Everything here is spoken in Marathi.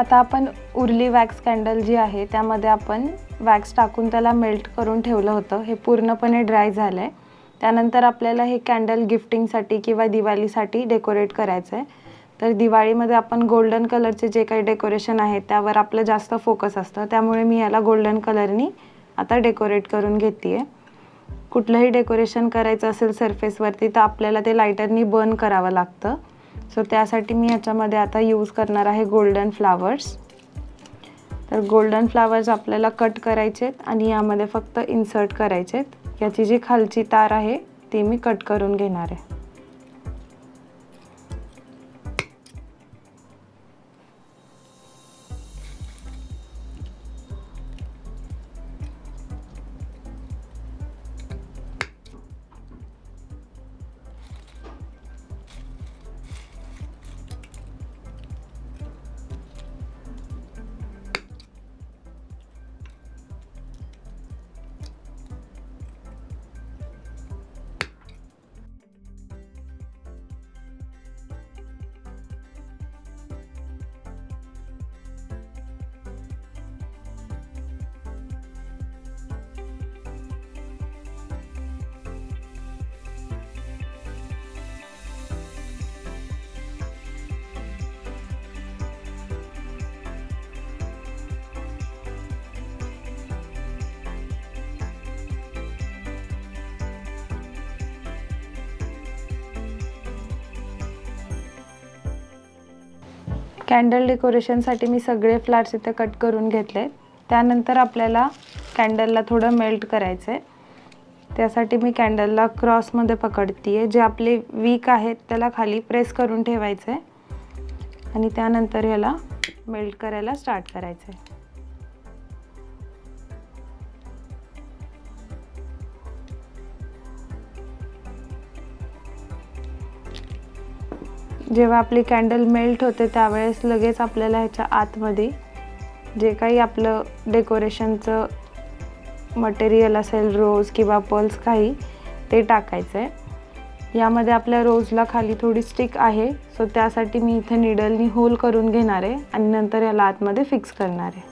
आता आपण उरली वॅक्स कॅन्डल जी आहे त्यामध्ये आपण वॅक्स टाकून त्याला मेल्ट करून ठेवलं होतं. हे पूर्णपणे ड्राय झालं आहे. त्यानंतर आपल्याला हे कॅन्डल गिफ्टिंगसाठी किंवा दिवाळीसाठी डेकोरेट करायचं आहे. तर दिवाळीमध्ये आपण गोल्डन कलरचे जे काही डेकोरेशन आहे त्यावर आपलं जास्त फोकस असतं, त्यामुळे मी याला गोल्डन कलरनी आता डेकोरेट करून घेते आहे. कुठलंही डेकोरेशन करायचं असेल सरफेसवरती तर आपल्याला ते लायटरनी बर्न करावं लागतं. सो त्यासाठी मी याच्यामध्ये आता यूज करणार आहे गोल्डन फ्लावर्स. तर गोल्डन फ्लावर्स आपल्याला कट करायचेत आणि यामध्ये फक्त इन्सर्ट करायचेत. याची जी खालची तार आहे ती मी कट करून घेणार आहे. कॅन्डल डेकोरेशनसाठी मी सगळे फ्लावर्स इथे कट करून घेतले. त्यानंतर आपल्याला कॅन्डलला थोडं मेल्ट करायचं आहे. त्यासाठी मी कॅन्डलला क्रॉसमध्ये पकडते आहे. जे आपले वीक आहेत त्याला खाली प्रेस करून ठेवायचं आहे आणि त्यानंतर याला मेल्ट करायला स्टार्ट करायचं आहे. जेव्हा आपली कॅन्डल मेल्ट होते त्यावेळेस लगेच आपल्याला ह्याच्या आतमध्ये जे काही आपलं डेकोरेशनचं मटेरियल असेल, रोज किंवा पर्ल्स काही, ते टाकायचं आहे. यामध्ये आपल्या रोजला खाली थोडी स्टिक आहे, सो त्यासाठी मी इथे निडलनी होल करून घेणार आहे आणि नंतर याला आतमध्ये फिक्स करणार आहे.